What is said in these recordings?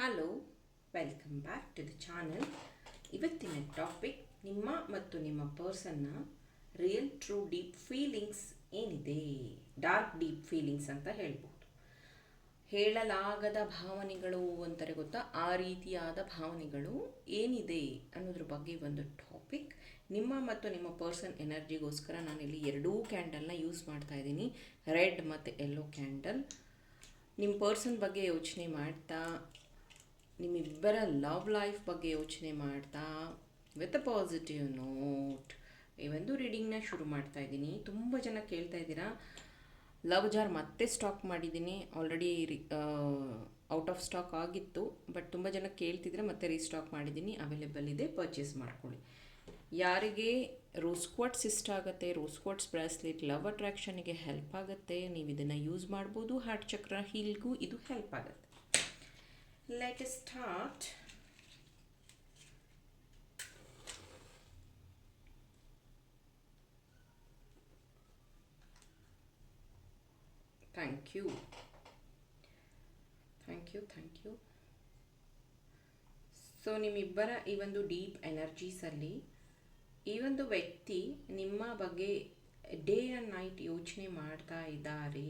Hello, welcome back to the channel. ಇವತ್ತಿನ topic ನಿಮ್ಮ ಮತ್ತು ನಿಮ್ಮ ಪರ್ಸನ್ನ ರಿಯಲ್ ಟ್ರೂ ಡೀಪ್ ಫೀಲಿಂಗ್ಸ್ ಏನಿದೆ, ಡಾರ್ಕ್ ಡೀಪ್ ಫೀಲಿಂಗ್ಸ್ ಅಂತ ಹೇಳ್ಬೋದು. ಹೇಳಲಾಗದ ಭಾವನೆಗಳು ಅಂತಾರೆ ಗೊತ್ತಾ, ಆ ರೀತಿಯಾದ ಭಾವನೆಗಳು ಏನಿದೆ ಅನ್ನೋದ್ರ ಬಗ್ಗೆ ಒಂದು ಟಾಪಿಕ್. ನಿಮ್ಮ ಮತ್ತು ನಿಮ್ಮ ಪರ್ಸನ್ ಎನರ್ಜಿಗೋಸ್ಕರ ನಾನಿಲ್ಲಿ ಎರಡೂ ಕ್ಯಾಂಡಲ್ನ ಯೂಸ್ ಮಾಡ್ತಾ ಇದ್ದೀನಿ, ರೆಡ್ ಮತ್ತು ಯೆಲ್ಲೋ ಕ್ಯಾಂಡಲ್. ನಿಮ್ಮ ಪರ್ಸನ್ ಬಗ್ಗೆ ಯೋಚನೆ ಮಾಡ್ತಾ, ನಿಮ್ಮಿಬ್ಬರ ಲವ್ ಲೈಫ್ ಬಗ್ಗೆ ಯೋಚನೆ ಮಾಡ್ತಾ ವಿತ್ ಅ ಪಾಸಿಟಿವ್ ನೋಟ್ ಈ ಒಂದು ರೀಡಿಂಗ್ನ ಶುರು ಮಾಡ್ತಾ ಇದ್ದೀನಿ. ತುಂಬ ಜನ ಕೇಳ್ತಾ ಇದ್ದೀರಾ, ಲವ್ ಜಾರ್ ಮತ್ತೆ ಸ್ಟಾಕ್ ಮಾಡಿದ್ದೀನಿ. ಆಲ್ರೆಡಿ ಔಟ್ ಆಫ್ ಸ್ಟಾಕ್ ಆಗಿತ್ತು, ಬಟ್ ತುಂಬ ಜನ ಕೇಳ್ತಿದ್ರೆ ಮತ್ತೆ ರೀಸ್ಟಾಕ್ ಮಾಡಿದ್ದೀನಿ. ಅವೈಲೇಬಲ್ ಇದೆ, ಪರ್ಚೇಸ್ ಮಾಡ್ಕೊಳ್ಳಿ. ಯಾರಿಗೆ ರೋಸ್ ಕ್ವಾರ್ಟ್ಸ್ ಇಷ್ಟ ಆಗುತ್ತೆ, ರೋಸ್ ಕ್ವಾರ್ಟ್ಸ್ ಬ್ರಾಸ್ಲೆಟ್ ಲವ್ ಅಟ್ರಾಕ್ಷನ್ಗೆ ಹೆಲ್ಪ್ ಆಗುತ್ತೆ, ನೀವು ಇದನ್ನು ಯೂಸ್ ಮಾಡ್ಬೋದು. ಹಾರ್ಟ್ ಚಕ್ರ ಹೀಲ್ಗೂ ಇದು ಹೆಲ್ಪ್ ಆಗುತ್ತೆ. Let us start. Thank you. So ನಿಮ್ಮಿಬ್ಬರ ಈ ಒಂದು ಡೀಪ್ ಎನರ್ಜೀಸಲ್ಲಿ ಈ ಒಂದು ವ್ಯಕ್ತಿ ನಿಮ್ಮ ಬಗ್ಗೆ ಡೇ ಆ್ಯಂಡ್ ನೈಟ್ ಯೋಚನೆ ಮಾಡ್ತಾ ಇದ್ದಾರೆ.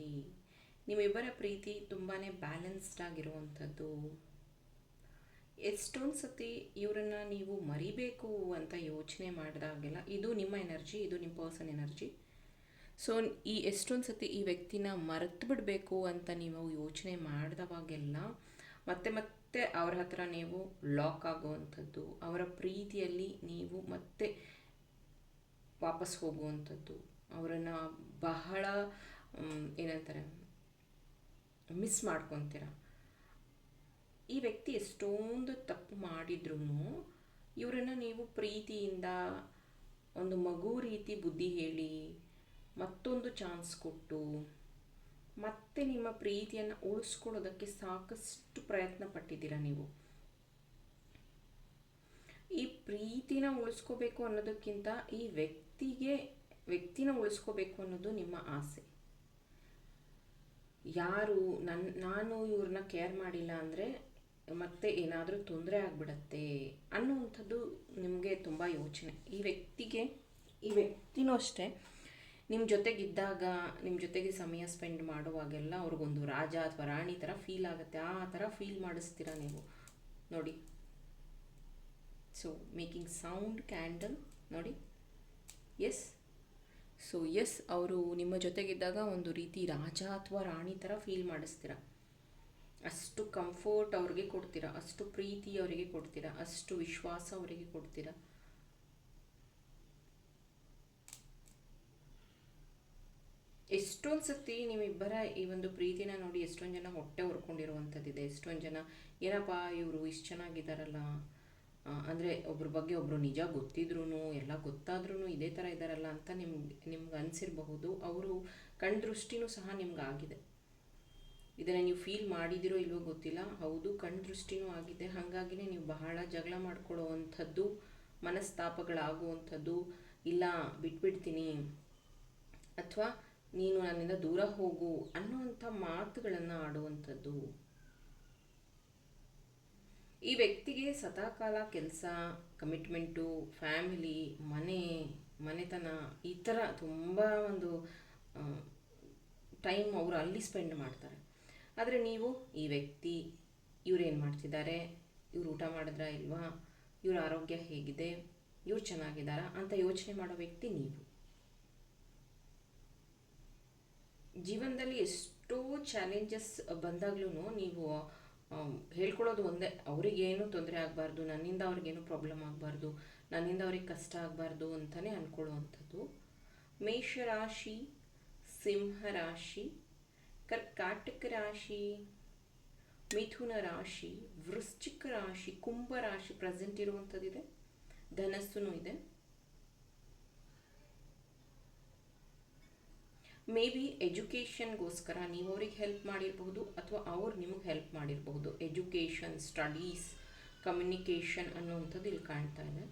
ನಿಮ್ಮಿಬ್ಬರ ಪ್ರೀತಿ ತುಂಬಾ ಬ್ಯಾಲೆನ್ಸ್ಡ್ ಆಗಿರುವಂಥದ್ದು. ಎಷ್ಟೊಂದು ಸತಿ ಇವರನ್ನು ನೀವು ಮರಿಬೇಕು ಅಂತ ಯೋಚನೆ ಮಾಡಿದಾಗೆಲ್ಲ, ಇದು ನಿಮ್ಮ ಎನರ್ಜಿ, ಇದು ನಿಮ್ಮ ಪರ್ಸನ್ ಎನರ್ಜಿ. ಸೊ ಈ ಎಷ್ಟೊಂದು ಸತಿ ಈ ವ್ಯಕ್ತಿನ ಮರೆತು ಬಿಡಬೇಕು ಅಂತ ನೀವು ಯೋಚನೆ ಮಾಡಿದವಾಗೆಲ್ಲ ಮತ್ತೆ ಮತ್ತೆ ಅವರ ಹತ್ರ ನೀವು ಲಾಕ್ ಆಗುವಂಥದ್ದು, ಅವರ ಪ್ರೀತಿಯಲ್ಲಿ ನೀವು ಮತ್ತೆ ವಾಪಸ್ ಹೋಗುವಂಥದ್ದು, ಅವರನ್ನು ಬಹಳ ಏನಂತಾರೆ ಮಿಸ್ ಮಾಡ್ಕೊತೀರ. ಈ ವ್ಯಕ್ತಿ ಎಷ್ಟೊಂದು ತಪ್ಪು ಮಾಡಿದ್ರೂ ಇವರನ್ನು ನೀವು ಪ್ರೀತಿಯಿಂದ ಒಂದು ಮಗು ರೀತಿ ಬುದ್ಧಿ ಹೇಳಿ ಮತ್ತೊಂದು ಚಾನ್ಸ್ ಕೊಟ್ಟು ಮತ್ತೆ ನಿಮ್ಮ ಪ್ರೀತಿಯನ್ನು ಉಳಿಸ್ಕೊಳ್ಳೋದಕ್ಕೆ ಸಾಕಷ್ಟು ಪ್ರಯತ್ನ ಪಟ್ಟಿದ್ದೀರ. ನೀವು ಈ ಪ್ರೀತಿನ ಉಳಿಸ್ಕೋಬೇಕು ಅನ್ನೋದಕ್ಕಿಂತ ಈ ವ್ಯಕ್ತಿನ ಉಳಿಸ್ಕೋಬೇಕು ಅನ್ನೋದು ನಿಮ್ಮ ಆಸೆ. ಯಾರು ನಾನು ಇವ್ರನ್ನ ಕೇರ್ ಮಾಡಿಲ್ಲ ಅಂದರೆ ಮತ್ತೆ ಏನಾದರೂ ತೊಂದರೆ ಆಗಿಬಿಡತ್ತೆ ಅನ್ನುವಂಥದ್ದು ನಿಮಗೆ ತುಂಬ ಯೋಚನೆ. ಈ ವ್ಯಕ್ತಿನೂ ಅಷ್ಟೇ, ನಿಮ್ಮ ಜೊತೆಗಿದ್ದಾಗ, ನಿಮ್ಮ ಜೊತೆಗೆ ಸಮಯ ಸ್ಪೆಂಡ್ ಮಾಡುವಾಗೆಲ್ಲ ಅವ್ರಿಗೊಂದು ರಾಜ ಅಥವಾ ರಾಣಿ ಥರ ಫೀಲ್ ಆಗುತ್ತೆ. ಆ ಥರ ಫೀಲ್ ಮಾಡಿಸ್ತೀರ ನೀವು ನೋಡಿ. ಸೊ ಮೇಕಿಂಗ್ ಸೌಂಡ್ ಕ್ಯಾಂಡಲ್ ನೋಡಿ. ಎಸ್, ಅವರು ನಿಮ್ಮ ಜೊತೆಗಿದ್ದಾಗ ಒಂದು ರೀತಿ ರಾಜ ಅಥವಾ ರಾಣಿ ಥರ ಫೀಲ್ ಮಾಡಿಸ್ತೀರ. ಅಷ್ಟು ಕಂಫರ್ಟ್ ಅವ್ರಿಗೆ ಕೊಡ್ತೀರಾ, ಅಷ್ಟು ಪ್ರೀತಿ ಅವರಿಗೆ ಕೊಡ್ತೀರಾ, ಅಷ್ಟು ವಿಶ್ವಾಸ ಅವರಿಗೆ ಕೊಡ್ತೀರಾ. ಎಷ್ಟೊಂದು ಸತಿ ನಿಮ್ಮಿಬ್ಬರ ಈ ಒಂದು ಪ್ರೀತಿನ ನೋಡಿ ಎಷ್ಟೊಂದು ಜನ ಹೊಟ್ಟೆ ಹೊರ್ಕೊಂಡಿರುವಂಥದ್ದಿದೆ. ಎಷ್ಟೊಂದು ಜನ ಏನಪ್ಪ ಇವರು ಇಷ್ಟು ಚೆನ್ನಾಗಿದ್ದಾರಲ್ಲ, ಅಂದರೆ ಒಬ್ರ ಬಗ್ಗೆ ಒಬ್ಬರು ನಿಜ ಗೊತ್ತಿದ್ರೂ ಎಲ್ಲ ಗೊತ್ತಾದ್ರೂ ಇದೇ ಥರ ಇದ್ದಾರಲ್ಲ ಅಂತ ನಿಮ್ಗೆ ಅನಿಸಿರಬಹುದು. ಅವರು ಕಣ್ದೃಷ್ಟಿನೂ ಸಹ ನಿಮ್ಗೆ ಆಗಿದೆ. ಇದನ್ನು ನೀವು ಫೀಲ್ ಮಾಡಿದಿರೋ ಇಲ್ವೋ ಗೊತ್ತಿಲ್ಲ. ಹೌದು, ಕಣ್ದೃಷ್ಟಿನೂ ಆಗಿದೆ. ಹಾಗಾಗಿನೇ ನೀವು ಬಹಳ ಜಗಳ ಮಾಡ್ಕೊಳ್ಳೋವಂಥದ್ದು, ಮನಸ್ತಾಪಗಳಾಗುವಂಥದ್ದು, ಇಲ್ಲ ಬಿಟ್ಬಿಡ್ತೀನಿ ಅಥವಾ ನೀನು ನನ್ನಿಂದ ದೂರ ಹೋಗು ಅನ್ನುವಂಥ ಮಾತುಗಳನ್ನು ಆಡುವಂಥದ್ದು. ಈ ವ್ಯಕ್ತಿಗೆ ಸದಾಕಾಲ ಕೆಲಸ, ಕಮಿಟ್ಮೆಂಟು, ಫ್ಯಾಮಿಲಿ, ಮನೆತನ ಈ ಥರ ತುಂಬ ಒಂದು ಟೈಮ್ ಅವರು ಅಲ್ಲಿ ಸ್ಪೆಂಡ್ ಮಾಡ್ತಾರೆ. ಆದರೆ ನೀವು ಈ ವ್ಯಕ್ತಿ ಇವ್ರೇನು ಮಾಡ್ತಿದ್ದಾರೆ, ಇವ್ರು ಊಟ ಮಾಡಿದ್ರಾ ಇಲ್ವಾ, ಇವ್ರ ಆರೋಗ್ಯ ಹೇಗಿದೆ, ಇವ್ರು ಚೆನ್ನಾಗಿದ್ದಾರಾ ಅಂತ ಯೋಚನೆ ಮಾಡೋ ವ್ಯಕ್ತಿ ನೀವು. ಜೀವನದಲ್ಲಿ ಎಷ್ಟೋ ಚಾಲೆಂಜಸ್ ಬಂದಾಗ್ಲೂ ನೀವು ಹೇಳ್ಕೊಳ್ಳೋದು ಒಂದೇ, ಅವ್ರಿಗೇನು ತೊಂದರೆ ಆಗಬಾರ್ದು, ನನ್ನಿಂದ ಅವ್ರಿಗೇನು ಪ್ರಾಬ್ಲಮ್ ಆಗಬಾರ್ದು, ನನ್ನಿಂದ ಅವ್ರಿಗೆ ಕಷ್ಟ ಆಗಬಾರ್ದು ಅಂತಲೇ ಅಂದ್ಕೊಳ್ಳುವಂಥದ್ದು. ಮೇಷರಾಶಿ, ಸಿಂಹರಾಶಿ, ಕರ್ಕಾಟಕ ರಾಶಿ, ಮಿಥುನ ರಾಶಿ, ವೃಶ್ಚಿಕ ರಾಶಿ, ಕುಂಭ ರಾಶಿ ಪ್ರೆಸೆಂಟ್ ಇರುವಂಥದ್ದಿದೆ. ಧನಸ್ಸು ಇದೆ. ಮೇ ಬಿ ಎಜುಕೇಷನ್ಗೋಸ್ಕರ ನೀವು ಅವ್ರಿಗೆ ಹೆಲ್ಪ್ ಮಾಡಿರಬಹುದು ಅಥವಾ ಅವ್ರು ನಿಮಗೆ ಹೆಲ್ಪ್ ಮಾಡಿರಬಹುದು. ಎಜುಕೇಷನ್, ಸ್ಟಡೀಸ್, ಕಮ್ಯುನಿಕೇಷನ್ ಅನ್ನುವಂಥದ್ದು ಇಲ್ಲಿ ಕಾಣ್ತಾ ಇದೆ.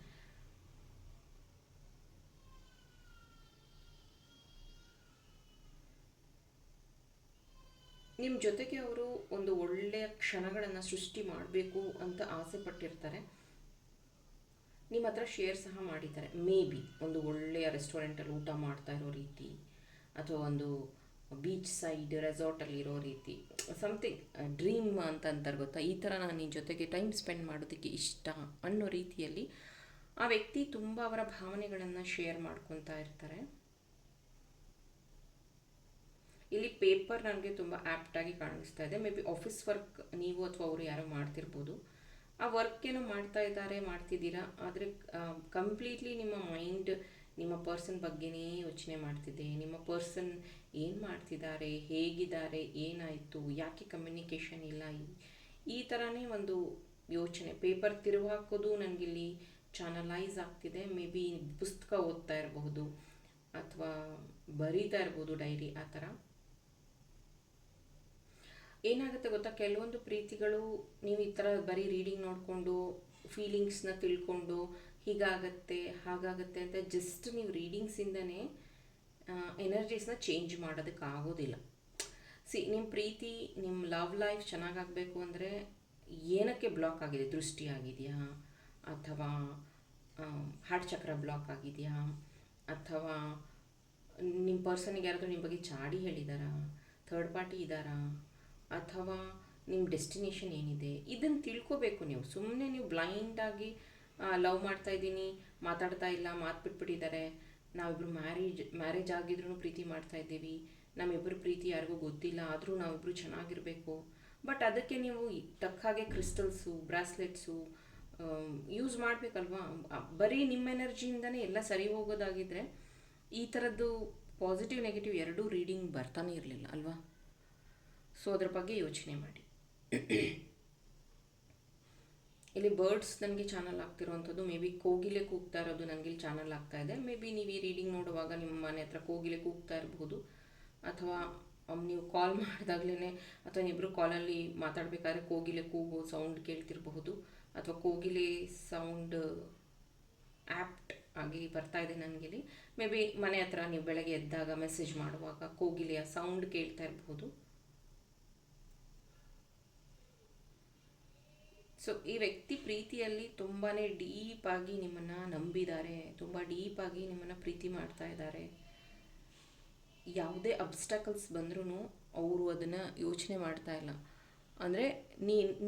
ನಿಮ್ಮ ಜೊತೆಗೆ ಅವರು ಒಂದು ಒಳ್ಳೆಯ ಕ್ಷಣಗಳನ್ನು ಸೃಷ್ಟಿ ಮಾಡಬೇಕು ಅಂತ ಆಸೆ ಪಟ್ಟಿರ್ತಾರೆ. ನಿಮ್ಮ ಹತ್ರ ಶೇರ್ ಸಹ ಮಾಡಿದ್ದಾರೆ. ಮೇ ಬಿ ಒಂದು ಒಳ್ಳೆಯ ರೆಸ್ಟೋರೆಂಟಲ್ಲಿ ಊಟ ಮಾಡ್ತಾ ಇರೋ ರೀತಿ, ಅಥವಾ ಒಂದು ಬೀಚ್ ಸೈಡ್ ರೆಸಾರ್ಟಲ್ಲಿರೋ ರೀತಿ, ಸಮಥಿಂಗ್ ಡ್ರೀಮ್ ಅಂತ ಅಂತಾರೆ ಗೊತ್ತಾ, ಈ ಥರ ನಾನು ನಿನ್ನ ಜೊತೆಗೆ ಟೈಮ್ ಸ್ಪೆಂಡ್ ಮಾಡೋದಕ್ಕೆ ಇಷ್ಟ ಅನ್ನೋ ರೀತಿಯಲ್ಲಿ ಆ ವ್ಯಕ್ತಿ ತುಂಬ ಅವರ ಭಾವನೆಗಳನ್ನು ಶೇರ್ ಮಾಡ್ಕೊತಾ ಇರ್ತಾರೆ. ಇಲ್ಲಿ ಪೇಪರ್ ನನಗೆ ತುಂಬ ಆ್ಯಪ್ಟಾಗಿ ಕಾಣಿಸ್ತಾ ಇದೆ. ಮೇ ಬಿ ಆಫೀಸ್ ವರ್ಕ್ ನೀವು ಅಥವಾ ಅವರು ಯಾರೋ ಮಾಡ್ತಿರ್ಬೋದು. ಆ ವರ್ಕ್ ಏನೋ ಮಾಡ್ತಾ ಇದ್ದಾರೆ, ಮಾಡ್ತಿದ್ದೀರಾ, ಆದರೆ ಕಂಪ್ಲೀಟ್ಲಿ ನಿಮ್ಮ ಮೈಂಡ್ ನಿಮ್ಮ ಪರ್ಸನ್ ಬಗ್ಗೆನೇ ಯೋಚನೆ ಮಾಡ್ತಿದೆ. ನಿಮ್ಮ ಪರ್ಸನ್ ಏನು ಮಾಡ್ತಿದ್ದಾರೆ, ಹೇಗಿದ್ದಾರೆ, ಏನಾಯಿತು, ಯಾಕೆ ಕಮ್ಯುನಿಕೇಷನ್ ಇಲ್ಲ, ಈ ಥರನೇ ಒಂದು ಯೋಚನೆ. ಪೇಪರ್ ತಿರುವು ಹಾಕೋದು ನನಗಿಲ್ಲಿ ಚಾನಲೈಸ್ ಆಗ್ತಿದೆ. ಮೇ ಬಿ ಪುಸ್ತಕ ಓದ್ತಾ ಇರಬಹುದು ಅಥವಾ ಬರೀತಾ ಇರ್ಬೋದು ಡೈರಿ, ಆ ಥರ. ಏನಾಗುತ್ತೆ ಗೊತ್ತಾ, ಕೆಲವೊಂದು ಪ್ರೀತಿಗಳು ನೀವು ಈ ಥರ ಬರೀ ರೀಡಿಂಗ್ ನೋಡಿಕೊಂಡು ಫೀಲಿಂಗ್ಸ್ನ ತಿಳ್ಕೊಂಡು ಹೀಗಾಗತ್ತೆ ಹಾಗಾಗತ್ತೆ ಅಂತ ಜಸ್ಟ್ ನೀವು ರೀಡಿಂಗ್ಸಿಂದನೇ ಎನರ್ಜೀಸ್ನ ಚೇಂಜ್ ಮಾಡೋದಕ್ಕಾಗೋದಿಲ್ಲ. ನಿಮ್ಮ ಪ್ರೀತಿ, ನಿಮ್ಮ ಲವ್ ಲೈಫ್ ಚೆನ್ನಾಗಾಗಬೇಕು ಅಂದರೆ ಏನಕ್ಕೆ ಬ್ಲಾಕ್ ಆಗಿದೆ? ದೃಷ್ಟಿ ಆಗಿದೆಯಾ, ಅಥವಾ ಹಾರ್ಟ್ ಚಕ್ರ ಬ್ಲಾಕ್ ಆಗಿದೆಯಾ, ಅಥವಾ ನಿಮ್ಮ ಪರ್ಸನಿಗೆ ಯಾರಾದರೂ ನಿಮ್ಮ ಬಗ್ಗೆ ಚಾಡಿ ಹೇಳಿದಾರಾ, ಥರ್ಡ್ ಪಾರ್ಟಿ ಇದ್ದಾರಾ, ಅಥವಾ ನಿಮ್ಮ ಡೆಸ್ಟಿನೇಷನ್ ಏನಿದೆ, ಇದನ್ನು ತಿಳ್ಕೊಬೇಕು ನೀವು. ಸುಮ್ಮನೆ ನೀವು ಬ್ಲೈಂಡಾಗಿ ಲವ್ ಮಾಡ್ತಾ ಇದ್ದೀನಿ, ಮಾತಾಡ್ತಾ ಇಲ್ಲ, ಮಾತು ಬಿಟ್ಬಿಟ್ಟಿದ್ದಾರೆ, ನಾವಿಬ್ಬರು ಮ್ಯಾರೇಜ್ ಆಗಿದ್ರೂ ಪ್ರೀತಿ ಮಾಡ್ತಾ ಇದ್ದೀವಿ, ನಮ್ಮಿಬ್ಬರು ಪ್ರೀತಿ ಯಾರಿಗೂ ಗೊತ್ತಿಲ್ಲ, ಆದರೂ ನಾವಿಬ್ಬರು ಚೆನ್ನಾಗಿರಬೇಕು, ಬಟ್ ಅದಕ್ಕೆ ನೀವು ತಕ್ಕ ಹಾಗೆ ಕ್ರಿಸ್ಟಲ್ಸು, ಬ್ರಾಸ್ಲೆಟ್ಸು ಯೂಸ್ ಮಾಡಬೇಕಲ್ವಾ? ಬರೀ ನಿಮ್ಮ ಎನರ್ಜಿಯಿಂದನೇ ಎಲ್ಲ ಸರಿ ಹೋಗೋದಾಗಿದ್ದರೆ ಈ ಥರದ್ದು ಪಾಸಿಟಿವ್ ನೆಗೆಟಿವ್ ಎರಡೂ ರೀಡಿಂಗ್ ಬರ್ತಾನೆ ಇರಲಿಲ್ಲ ಅಲ್ವಾ? ಸೊ ಅದ್ರ ಬಗ್ಗೆ ಯೋಚನೆ ಮಾಡಿ. ಇಲ್ಲಿ ಬರ್ಡ್ಸ್ ನನಗೆ ಚಾನಲ್ ಆಗ್ತಿರೋವಂಥದ್ದು, ಮೇ ಬಿ ಕೋಗಿಲೆ ಕೂಗ್ತಾ ಇರೋದು ನನಗೆ ಇಲ್ಲಿ ಚಾನಲ್ ಆಗ್ತಾ ಇದೆ. ಮೇ ಬಿ ನೀವು ಈ ರೀಡಿಂಗ್ ನೋಡುವಾಗ ನಿಮ್ಮ ಮನೆ ಹತ್ರ ಕೋಗಿಲೆ ಕೂಗ್ತಾ ಇರಬಹುದು, ಅಥವಾ ನೀವು ಕಾಲ್ ಮಾಡಿದಾಗಲೇ, ಅಥವಾ ನೀವಿಬ್ಬರು ಕಾಲಲ್ಲಿ ಮಾತಾಡಬೇಕಾದ್ರೆ ಕೋಗಿಲೆ ಕೂಗೋ ಸೌಂಡ್ ಕೇಳ್ತಿರಬಹುದು, ಅಥವಾ ಕೋಗಿಲೆ ಸೌಂಡ್ ಆ್ಯಪ್ಟ್ ಆಗಿ ಬರ್ತಾ ಇದೆ ನನಗಿಲ್ಲಿ. ಮೇ ಬಿ ಮನೆ ಹತ್ರ ನೀವು ಬೆಳಗ್ಗೆ ಎದ್ದಾಗ ಮೆಸೇಜ್ ಮಾಡುವಾಗ ಕೋಗಿಲೆಯ ಸೌಂಡ್ ಕೇಳ್ತಾ ಇರಬಹುದು. ಸೊ ಈ ವ್ಯಕ್ತಿ ಪ್ರೀತಿಯಲ್ಲಿ ತುಂಬಾ ಡೀಪಾಗಿ ನಿಮ್ಮನ್ನು ನಂಬಿದ್ದಾರೆ, ತುಂಬ ಡೀಪಾಗಿ ನಿಮ್ಮನ್ನು ಪ್ರೀತಿ ಮಾಡ್ತಾ ಇದ್ದಾರೆ. ಯಾವುದೇ ಅಬ್ಸ್ಟಕಲ್ಸ್ ಬಂದ್ರೂ ಅವರು ಅದನ್ನು ಯೋಚನೆ ಮಾಡ್ತಾ ಇಲ್ಲ. ಅಂದರೆ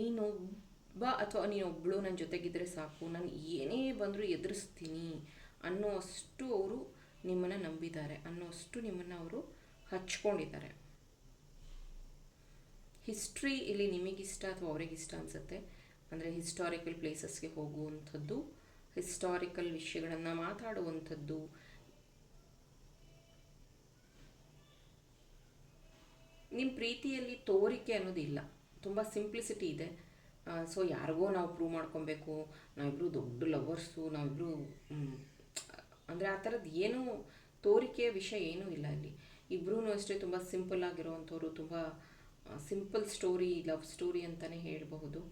ನೀನೊಬ್ಬ ಅಥವಾ ನೀನೊಬ್ಬಳು ನನ್ನ ಜೊತೆಗಿದ್ರೆ ಸಾಕು, ನಾನು ಏನೇ ಬಂದರೂ ಎದುರಿಸ್ತೀನಿ ಅನ್ನೋ ಅಷ್ಟು ಅವರು ನಿಮ್ಮನ್ನು ನಂಬಿದ್ದಾರೆ, ಅನ್ನೋ ಅಷ್ಟು ನಿಮ್ಮನ್ನು ಅವರು ಹಚ್ಕೊಂಡಿದ್ದಾರೆ. ಹಿಸ್ಟ್ರಿ ಇಲ್ಲಿ ನಿಮಗಿಷ್ಟ ಅಥವಾ ಅವರಿಗಿಷ್ಟ ಅನಿಸುತ್ತೆ. ಅಂದರೆ ಹಿಸ್ಟಾರಿಕಲ್ ಪ್ಲೇಸಸ್ಗೆ ಹೋಗುವಂಥದ್ದು, ಹಿಸ್ಟಾರಿಕಲ್ ವಿಷಯಗಳನ್ನು ಮಾತಾಡುವಂಥದ್ದು, ನಿಮ್ಮ ಪ್ರೀತಿಯಲ್ಲಿ ತೋರಿಕೆ ಅನ್ನೋದಿಲ್ಲ, ತುಂಬ ಸಿಂಪ್ಲಿಸಿಟಿ ಇದೆ. ಸೊ ಯಾರಿಗೋ ನಾವು ಪ್ರೂವ್ ಮಾಡ್ಕೊಬೇಕು, ನಾವಿಬ್ಬರು ದೊಡ್ಡ ಲವರ್ಸು, ನಾವಿಬ್ಬರು ಅಂದರೆ ಆ ಥರದ್ದು ಏನೂ ತೋರಿಕೆಯ ವಿಷಯ ಏನೂ ಇಲ್ಲ ಇಲ್ಲಿ. ಇಬ್ಬರೂ ಅಷ್ಟೇ ತುಂಬ ಸಿಂಪಲ್ ಆಗಿರೋವಂಥವ್ರು, ತುಂಬ ಸಿಂಪಲ್ ಸ್ಟೋರಿ, ಲವ್ ಸ್ಟೋರಿ ಅಂತಲೇ ಹೇಳಬಹುದು.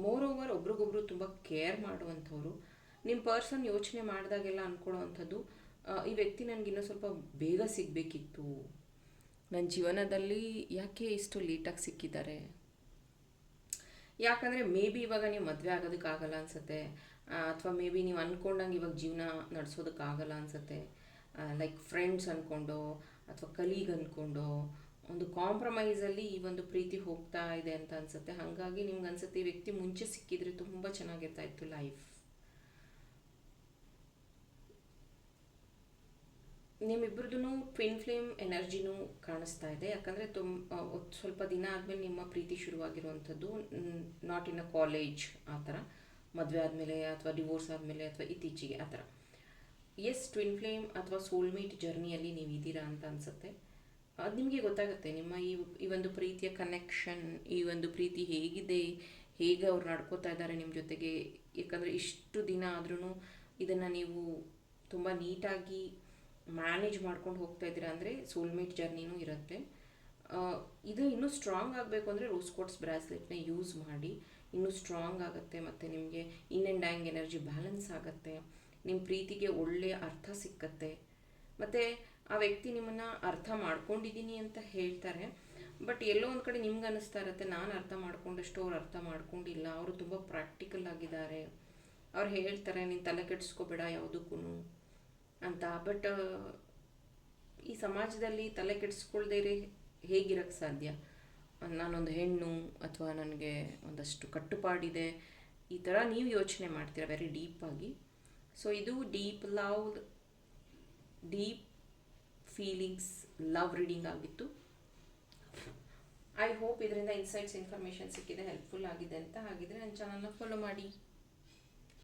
ಮೋರ್ ಓವರ್ ಒಬ್ರಿಗೊಬ್ರು ತುಂಬ ಕೇರ್ ಮಾಡುವಂಥವ್ರು. ನಿಮ್ಮ ಪರ್ಸನ್ ಯೋಚನೆ ಮಾಡಿದಾಗೆಲ್ಲ ಅಂದ್ಕೊಳ್ಳೋವಂಥದ್ದು, ಈ ವ್ಯಕ್ತಿ ನನಗಿನ್ನೂ ಸ್ವಲ್ಪ ಬೇಗ ಸಿಗಬೇಕಿತ್ತು, ನನ್ನ ಜೀವನದಲ್ಲಿ ಯಾಕೆ ಇಷ್ಟು ಲೇಟಾಗಿ ಸಿಕ್ಕಿದ್ದಾರೆ. ಯಾಕಂದರೆ ಮೇ ಬಿ ಇವಾಗ ನೀವು ಮದುವೆ ಆಗೋದಕ್ಕಾಗಲ್ಲ ಅನಿಸುತ್ತೆ, ಅಥವಾ ಮೇ ಬಿ ನೀವು ಅಂದ್ಕೊಂಡಂಗೆ ಇವಾಗ ಜೀವನ ನಡೆಸೋದಕ್ಕಾಗಲ್ಲ ಅನಿಸುತ್ತೆ. ಲೈಕ್ ಫ್ರೆಂಡ್ಸ್ ಅಂದ್ಕೊಂಡು ಅಥವಾ ಕಲೀಗ್ ಅಂದ್ಕೊಂಡು ಒಂದು ಕಾಂಪ್ರಮೈಸಲ್ಲಿ ಈ ಒಂದು ಪ್ರೀತಿ ಹೋಗ್ತಾ ಇದೆ ಅಂತ ಅನಿಸುತ್ತೆ. ಹಾಗಾಗಿ ನಿಮ್ಗೆ ಅನಿಸುತ್ತೆ ಈ ವ್ಯಕ್ತಿ ಮುಂಚೆ ಸಿಕ್ಕಿದ್ರೆ ತುಂಬ ಚೆನ್ನಾಗಿರ್ತಾ ಇತ್ತು ಲೈಫ್. ನಿಮ್ಮಿಬ್ಬರದೂ ಟ್ವಿನ್ ಫ್ಲೇಮ್ ಎನರ್ಜಿನೂ ಕಾಣಿಸ್ತಾ ಇದೆ. ಯಾಕಂದರೆ ಸ್ವಲ್ಪ ದಿನ ಆದಮೇಲೆ ನಿಮ್ಮ ಪ್ರೀತಿ ಶುರುವಾಗಿರುವಂಥದ್ದು, ನಾಟ್ ಇನ್ ಅ ಕಾಲೇಜ್ ಆ ಥರ, ಮದುವೆ ಆದಮೇಲೆ ಅಥವಾ ಡಿವೋರ್ಸ್ ಆದಮೇಲೆ ಅಥವಾ ಇತ್ತೀಚೆಗೆ ಆ ಥರ. ಎಸ್, ಟ್ವಿನ್ ಫ್ಲೇಮ್ ಅಥವಾ ಸೋಲ್ಮೇಟ್ ಜರ್ನಿಯಲ್ಲಿ ನೀವು ಇದ್ದೀರಾ ಅಂತ ಅನಿಸುತ್ತೆ. ಅದು ನಿಮಗೆ ಗೊತ್ತಾಗುತ್ತೆ ನಿಮ್ಮ ಈ ಒಂದು ಪ್ರೀತಿಯ ಕನೆಕ್ಷನ್, ಈ ಒಂದು ಪ್ರೀತಿ ಹೇಗಿದೆ, ಹೇಗೆ ಅವ್ರು ನಡ್ಕೋತಾ ಇದ್ದಾರೆ ನಿಮ್ಮ ಜೊತೆಗೆ. ಯಾಕಂದರೆ ಇಷ್ಟು ದಿನ ಆದ್ರೂ ಇದನ್ನು ನೀವು ತುಂಬ ನೀಟಾಗಿ ಮ್ಯಾನೇಜ್ ಮಾಡ್ಕೊಂಡು ಹೋಗ್ತಾ ಇದ್ದೀರಾ ಅಂದರೆ ಸೋಲ್ಮೇಟ್ ಜರ್ನಿನೂ ಇರುತ್ತೆ. ಇದು ಇನ್ನೂ ಸ್ಟ್ರಾಂಗ್ ಆಗಬೇಕು ಅಂದರೆ ರೋಸ್ ಕ್ವಾರ್ಟ್ಸ್ ಬ್ರಾಸ್ಲೆಟ್ನ ಯೂಸ್ ಮಾಡಿ, ಇನ್ನೂ ಸ್ಟ್ರಾಂಗ್ ಆಗುತ್ತೆ. ಮತ್ತು ನಿಮಗೆ yin and yang energy balance ಆಗುತ್ತೆ, ನಿಮ್ಮ ಪ್ರೀತಿಗೆ ಒಳ್ಳೆಯ ಅರ್ಥ ಸಿಕ್ಕತ್ತೆ. ಮತ್ತು ಆ ವ್ಯಕ್ತಿ ನಿಮ್ಮನ್ನು ಅರ್ಥ ಮಾಡ್ಕೊಂಡಿದ್ದೀನಿ ಅಂತ ಹೇಳ್ತಾರೆ, ಬಟ್ ಎಲ್ಲೋ ಒಂದು ಕಡೆ ನಿಮ್ಗೆ ಅನ್ನಿಸ್ತಾ ಇರುತ್ತೆ ನಾನು ಅರ್ಥ ಮಾಡ್ಕೊಂಡಷ್ಟು ಅವ್ರು ಅರ್ಥ ಮಾಡ್ಕೊಂಡಿಲ್ಲ, ಅವರು ತುಂಬ ಪ್ರಾಕ್ಟಿಕಲ್ ಆಗಿದ್ದಾರೆ, ಅವ್ರು ಹೇಳ್ತಾರೆ ನೀನು ತಲೆ ಕೆಡಿಸ್ಕೋಬೇಡ ಯಾವುದಕ್ಕೂ ಅಂತ. ಬಟ್ ಈ ಸಮಾಜದಲ್ಲಿ ತಲೆ ಕೆಡಿಸ್ಕೊಳ್ದೇ ಹೇಗಿರೋಕ್ಕೆ ಸಾಧ್ಯ? ನಾನೊಂದು ಹೆಣ್ಣು ಅಥವಾ ನನಗೆ ಒಂದಷ್ಟು ಕಟ್ಟುಪಾಡಿದೆ, ಈ ಥರ ನೀವು ಯೋಚನೆ ಮಾಡ್ತೀರಾ ವೆರಿ ಡೀಪಾಗಿ. ಸೊ ಇದು deep love, deep feelings, love reading ಆಗಿತ್ತು. ಐ ಹೋಪ್ ಇದರಿಂದ ಇನ್ಸೈಟ್ಸ್ ಇನ್ಫಾರ್ಮೇಷನ್ ಸಿಕ್ಕಿದೆ, ಹೆಲ್ಪ್ಫುಲ್ ಆಗಿದೆ ಅಂತ. ಹಾಗಿದ್ರೆ ನನ್ನ ಚಾನಲ್ನ ಫಾಲೋ ಮಾಡಿ.